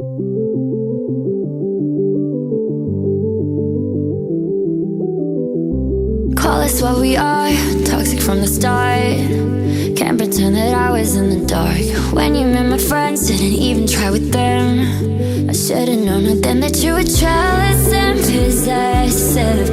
Call us what we are, toxic from the start. Can't pretend that I was in the dark. When you met my friends, didn't even try with them. I should've known then that you were jealous and possessive.